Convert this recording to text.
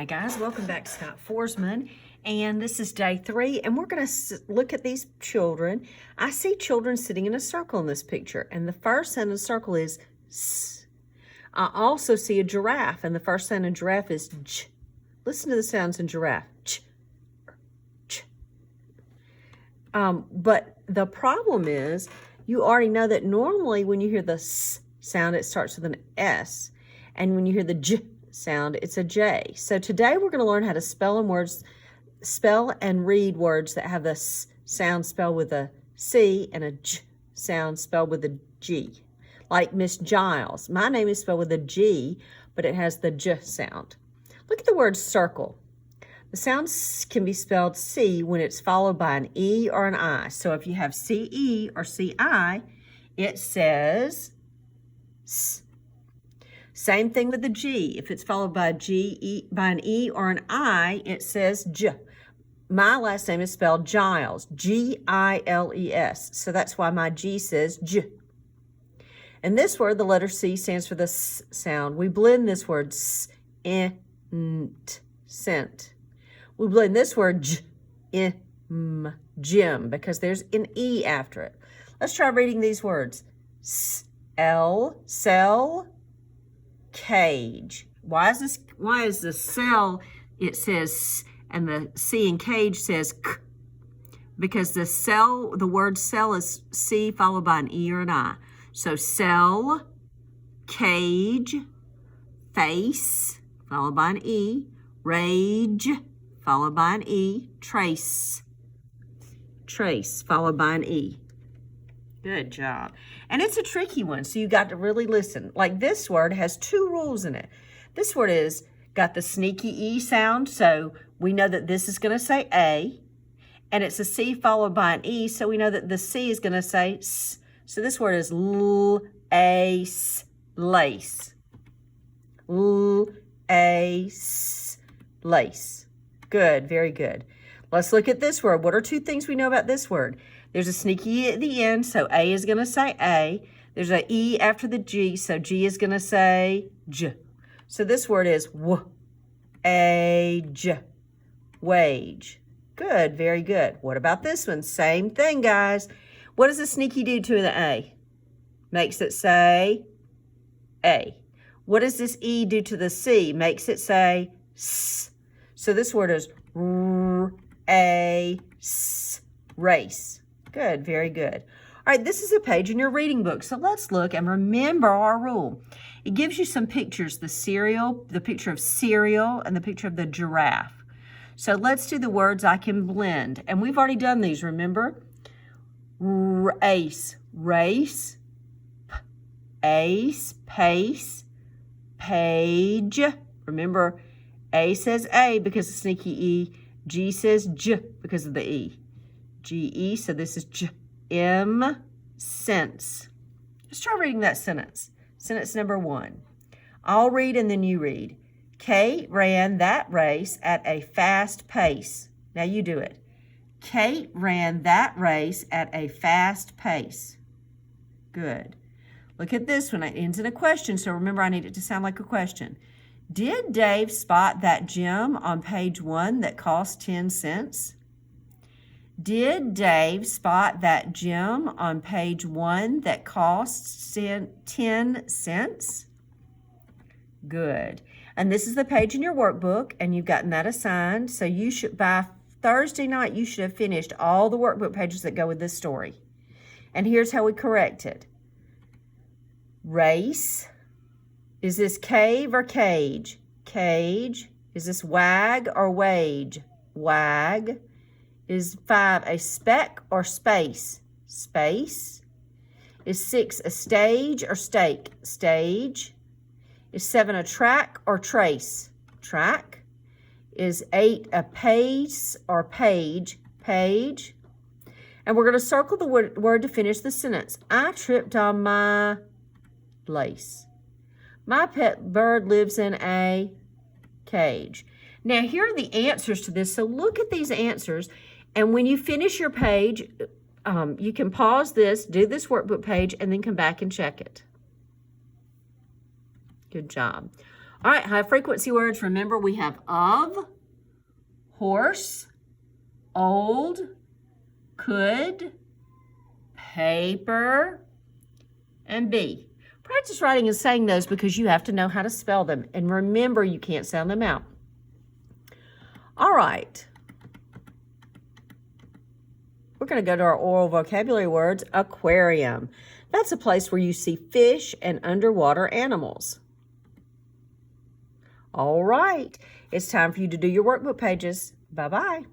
Hi guys, welcome back to Scott Forsman, and this is day 3, and we're going to look at these children. I see children sitting in a circle in this picture, and the first sound in the circle is S. I also see a giraffe, and the first sound in giraffe is J. Listen to the sounds in giraffe. Ch, ch. But the problem is, you already know that normally when you hear the S sound, it starts with an S, and when you hear the J sound, it's a J. So today we're going to learn how to spell and read words that have the S sound spelled with a C and a J sound spelled with a G. Like Miss Giles. My name is spelled with a G, but it has the J sound. Look at the word circle. The sound can be spelled C when it's followed by an E or an I. So if you have C-E or C-I, it says S. Same thing with the G. If it's followed by by an E or an I, it says J. My last name is spelled Giles, G-I-L-E-S. So that's why my G says J. And this word, the letter C stands for the S sound. We blend this word scent. We blend this word gym, because there's an E after it. Let's try reading these words. Cell, cage. Why is the cell, it says S, and the C in cage says K? Because the word cell is C followed by an E or an I. So cell, cage, face, followed by an E, rage, followed by an E, trace, followed by an E. Good job. And it's a tricky one, so you got to really listen. Like this word has 2 rules in it. This word is got the sneaky E sound, so we know that this is going to say A, and it's a C followed by an E, so we know that the C is going to say S. So this word is lace. Lace. Good, very good. Let's look at this word. What are 2 things we know about this word? There's a sneaky E at the end, so A is going to say A. There's an E after the G, so G is going to say J. So this word is wage. Good, very good. What about this one? Same thing, guys. What does the sneaky do to the A? Makes it say A. What does this E do to the C? Makes it say S. So this word is race. Good, very good. All right, this is a page in your reading book. So let's look and remember our rule. It gives you some pictures, the picture of cereal, and the picture of the giraffe. So let's do the words I can blend. And we've already done these, remember? Race, ace, pace, page. Remember, A says A because of sneaky E. G says J because of the E. G-E, so this is sense. Let's try reading that sentence. Sentence number 1. I'll read and then you read. Kate ran that race at a fast pace. Now you do it. Kate ran that race at a fast pace. Good. Look at this one. It ends in a question, so remember I need it to sound like a question. Did Dave spot that gem on page 1 that cost 10 cents? Did Dave spot that gem on page 1 that costs 10 cents? Good. And this is the page in your workbook, and you've gotten that assigned. So you should, by Thursday night, you should have finished all the workbook pages that go with this story. And here's how we correct it. Race. Is this cave or cage? Cage. Is this wag or wage? Wag. Is 5 a speck or space? Space. Is 6 a stage or stake? Stage. Is 7 a track or trace? Track. Is 8 a pace or page? Page. And we're going to circle the word to finish the sentence. I tripped on my lace. My pet bird lives in a cage. Now, here are the answers to this. So look at these answers. And when you finish your page, you can pause this, do this workbook page, and then come back and check it. Good job. All right, high frequency words. Remember, we have of, horse, old, could, paper, and bee. Practice writing and saying those because you have to know how to spell them. And remember, you can't sound them out. All right. We're going to go to our oral vocabulary words. Aquarium. That's a place where you see fish and underwater animals. All right. It's time for you to do your workbook pages. Bye-bye.